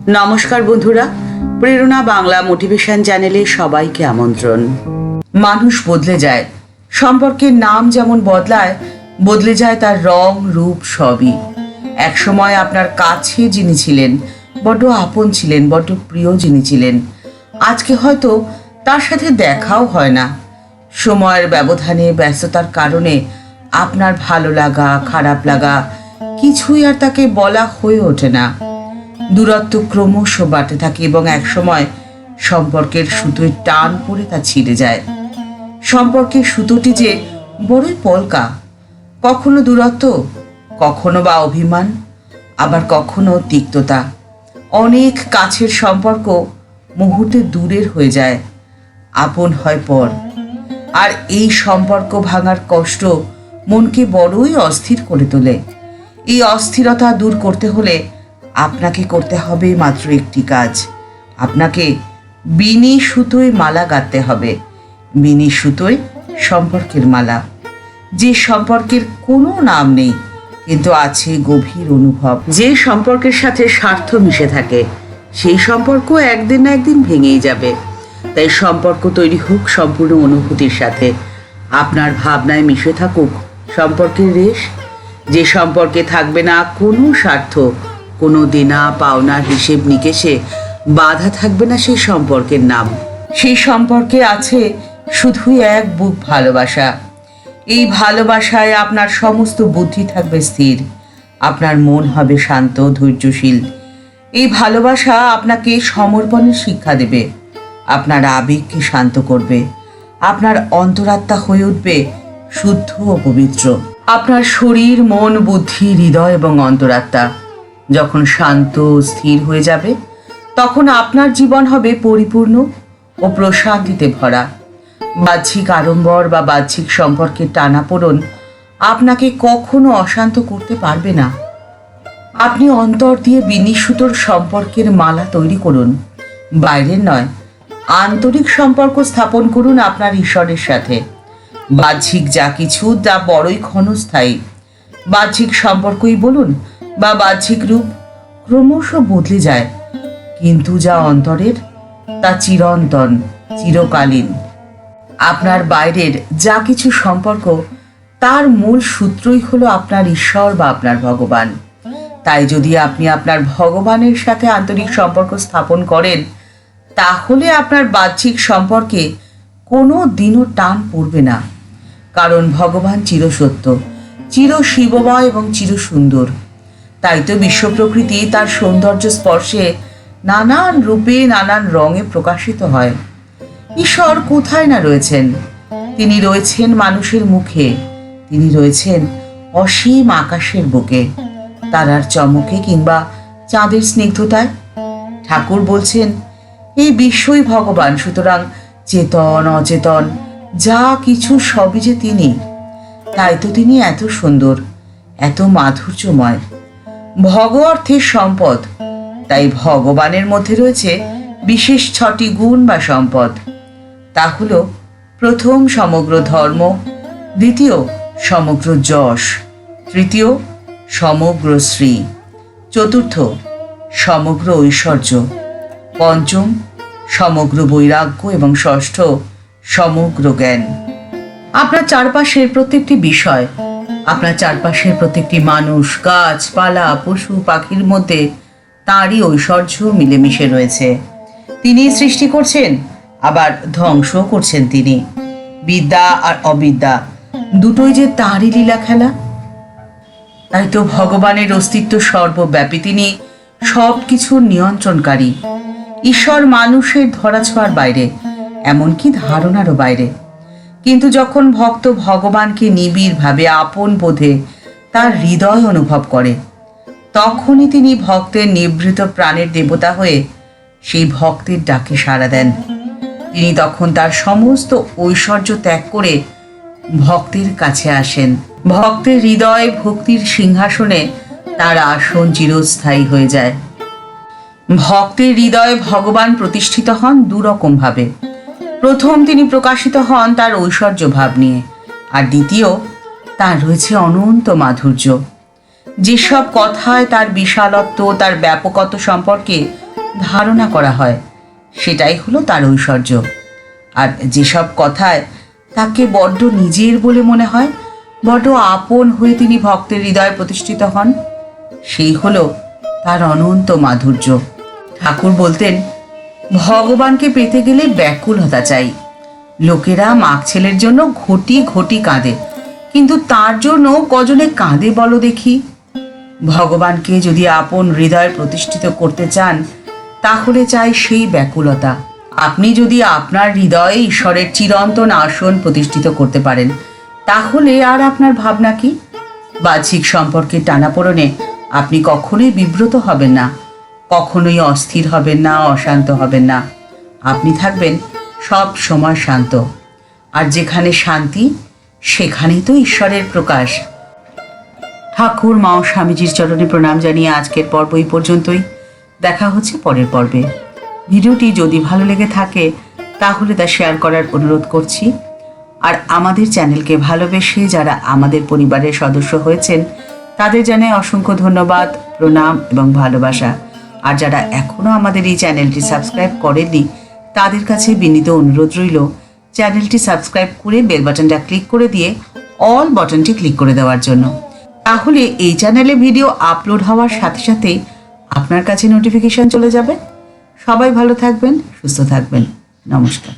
নমস্কার বন্ধুরা, প্রেরণা বাংলা মোটিভেশন চ্যানেলে সবাইকে আমন্ত্রণ। মানুষ বদলে যায়, সম্পর্কের নাম যেমন বদলে যায় তার রং রূপ সবই। একসময় আপনার কাছে যিনি ছিলেন, বড্ড আপন ছিলেন, বড্ড প্রিয় যিনি ছিলেন, আজকে হয়তো তার সাথে দেখাও হয় না। সময়ের ব্যবধানে, ব্যস্ততার কারণে আপনার ভালো লাগা, খারাপ লাগা কিছুই আর তাকে বলা হয়ে ওঠে না। দূরত্ব ক্রমশ বাড়তে থাকে এবং একসময় সম্পর্কের সুতোয় টান পড়ে তা ছিঁড়ে যায়। সম্পর্কের সুতোটি যে বড়ই পলকা, কখনো দূরত্ব, কখনো বা অভিমান, আবার কখনো তিক্ততা। অনেক কাছের সম্পর্ক মুহূর্তে দূরের হয়ে যায়, আপন হয় পর। আর এই সম্পর্ক ভাঙার কষ্ট মনকে বড়ই অস্থির করে তোলে। এই অস্থিরতা দূর করতে হলে আপনাকে করতে হবে মাত্র একটি কাজ। আপনাকে বিনি সুতোয় মালা গাঁথতে হবে। বিনি সুতোয় সম্পর্কের মালা, যে সম্পর্কের কোনো নাম নেই কিন্তু আছে গভীর অনুভব। যে সম্পর্কের সাথে স্বার্থ মিশে থাকে, সেই সম্পর্ক একদিন না একদিন ভেঙেই যাবে। তাই সম্পর্ক তৈরি হোক সম্পূর্ণ অনুভূতির সাথে। আপনার ভাবনায় মিশে থাকুক সম্পর্কের রেশ, যে সম্পর্কে থাকবে না কোনো স্বার্থ, কোনো দেনা পাওনার হিসেব নিকেশে বাধা থাকবে না সেই সম্পর্কের নাম। সেই সম্পর্কে আছে শুধুই এক বুক ভালোবাসা। এই ভালোবাসায় আপনার সমস্ত বুদ্ধি থাকবে স্থির, আপনার মন হবে শান্ত, ধৈর্যশীল। এই ভালোবাসা আপনাকে সমর্পণের শিক্ষা দেবে, আপনার আবেগকে শান্ত করবে, আপনার অন্তরাত্মা হয়ে উঠবে শুদ্ধ ও পবিত্র। আপনার শরীর, মন, বুদ্ধি, হৃদয় এবং অন্তরাত্মা যখন শান্ত স্থির হয়ে যাবে, তখন আপনার জীবন হবে পরিপূর্ণ ও প্রশান্তিতে ভরা। বাহ্যিক আড়ম্বর বা বাহ্যিক সম্পর্কের টানাপোড়েন আপনাকে কখনো অশান্ত করতে পারবে না। আপনি অন্তর দিয়ে বিনি সুতোর সম্পর্কের মালা তৈরি করুন, বাইরের নয়, আন্তরিক সম্পর্ক স্থাপন করুন আপনার ঈশ্বরের সাথে। বাহ্যিক যা কিছু তা বড়ই ক্ষণস্থায়ী। বাহ্যিক সম্পর্কই বলুন বা বাহ্যিক রূপ ক্রমশ বদলে যায়, কিন্তু যা অন্তরের তা চিরন্তন, চিরকালীন। আপনার বাইরের যা কিছু সম্পর্ক, তার মূল সূত্রই হলো আপনার ঈশ্বর বা আপনার ভগবান। তাই যদি আপনি আপনার ভগবানের সাথে আন্তরিক সম্পর্ক স্থাপন করেন, তাহলে আপনার বাহ্যিক সম্পর্কে কোনো দিনও টান পড়বে না। কারণ ভগবান চিরসত্য, চির শিবময় এবং চির সুন্দর। তাই তো বিশ্ব প্রকৃতি তার সৌন্দর্য স্পর্শে নানান রূপে, নানান রঙে প্রকাশিত হয়। ঈশ্বর কোথায় না রয়েছেন? তিনি রয়েছেন মানুষের মুখে, তিনি রয়েছেন অসীম আকাশের বুকে, তারার চমকে কিংবা চাঁদের স্নিগ্ধতায়। ঠাকুর বলছেন, এই বিশ্বই ভগবান, সুতরাং চেতন অচেতন যা কিছু সবই যে তিনি। তাই তো তিনি এত সুন্দর, এত মাধুর্যময়। ভগ অর্থের সম্পদ, তাই ভগবানের মধ্যে রয়েছে বিশেষ 6টি গুণ বা সম্পদ। তা হল প্রথম সমগ্র ধর্ম, দ্বিতীয় সমগ্র যশ, তৃতীয় সমগ্র শ্রী, চতুর্থ সমগ্র ঐশ্বর্য, পঞ্চম সমগ্র বৈরাগ্য এবং ষষ্ঠ সমগ্র জ্ঞান। আপনার চারপাশের প্রত্যেকটি বিষয়, আপনার চারপাশের প্রত্যেকটি মানুষ, গাছপালা, পশু পাখির মধ্যে তাঁরই ঐশ্বর্য মিলেমিশে রয়েছে। তিনি সৃষ্টি করছেন, আবার ধ্বংসও করছেন তিনি। বিদ্যা আর অবিদ্যা দুটোই যে তাঁরই লীলা খেলা। তাই তো ভগবানের অস্তিত্ব সর্বব্যাপী, তিনি সব কিছুর নিয়ন্ত্রণকারী। ঈশ্বর মানুষের ধরাছোঁয়ার বাইরে, এমনকি ধারণারও বাইরে। কিন্তু যখন ভক্ত ভগবানকে নিবিড়ভাবে আপন বোধে তার হৃদয় অনুভব করে, তখনই তিনি ভক্তের নিভৃত প্রাণের দেবতা হয়ে সেই ভক্তের ডাকে সাড়া দেন। তিনি তখন তার সমস্ত ঐশ্বর্য ত্যাগ করে ভক্তের কাছে আসেন। ভক্তের হৃদয় ভক্তির সিংহাসনে তার আসন চিরস্থায়ী হয়ে যায়। ভক্তের হৃদয়ে ভগবান প্রতিষ্ঠিত হন দুরকম ভাবে। প্রথম, তিনি প্রকাশিত হন তার ঐশ্বর্য ভাব নিয়ে, আর দ্বিতীয়, তার রয়েছে অনন্ত মাধুর্য। যেসব কথায় তার বিশালত্ব, তার ব্যাপকত্ব সম্পর্কে ধারণা করা হয় সেটাই হলো তার ঐশ্বর্য। আর যেসব কথায় তাকে বড্ড নিজের বলে মনে হয়, বড্ড আপন হয়ে তিনি ভক্তের হৃদয়ে প্রতিষ্ঠিত হন, সেই হলো তার অনন্ত মাধুর্য। ঠাকুর বলতেন, ভগবানকে পেতে গেলে ব্যাকুলতা চাই। লোকেরা মাঘ ছেলের জন্য ঘটি ঘটি কাঁদে, কিন্তু তার জন্য কজনে কাঁদে বলো দেখি? ভগবানকে যদি আপন হৃদয়ে প্রতিষ্ঠিত করতে চান, তাহলে চাই সেই ব্যাকুলতা। আপনি যদি আপনার হৃদয়ে ঈশ্বরের চিরন্তন আসন প্রতিষ্ঠিত করতে পারেন, তাহলে আর আপনার ভাবনা কি? বাহ্যিক সম্পর্কের টানাপোড়েনে আপনি কখনোই বিব্রত হবেন না, কখনোই অস্থির হবেন না, অশান্ত হবেন না। আপনি থাকবেন সব সময় শান্ত। আর যেখানে শান্তি, সেখানেই তো ঈশ্বরের প্রকাশ। ঠাকুর মা ও স্বামীজির চরণে প্রণাম জানিয়ে আজকের পর্ব এই পর্যন্তই। দেখা হচ্ছে পরের পর্বে। ভিডিওটি যদি ভালো লেগে থাকে তাহলে তা শেয়ার করার অনুরোধ করছি। আর আমাদের চ্যানেলকে ভালোবেসে যারা আমাদের পরিবারের সদস্য হয়েছেন, তাদের জানাই অসংখ্য ধন্যবাদ, প্রণাম এবং ভালোবাসা। আর যারা এখনও আমাদের এই চ্যানেলটি সাবস্ক্রাইব করেননি, তাদের কাছে বিনীত অনুরোধ রইল চ্যানেলটি সাবস্ক্রাইব করে বেল বাটনটা ক্লিক করে দিয়ে অল বাটনটি ক্লিক করে দেওয়ার জন্য। তাহলে এই চ্যানেলে ভিডিও আপলোড হওয়ার সাথে সাথে আপনার কাছে নোটিফিকেশন চলে যাবে। সবাই ভালো থাকবেন, সুস্থ থাকবেন। নমস্কার।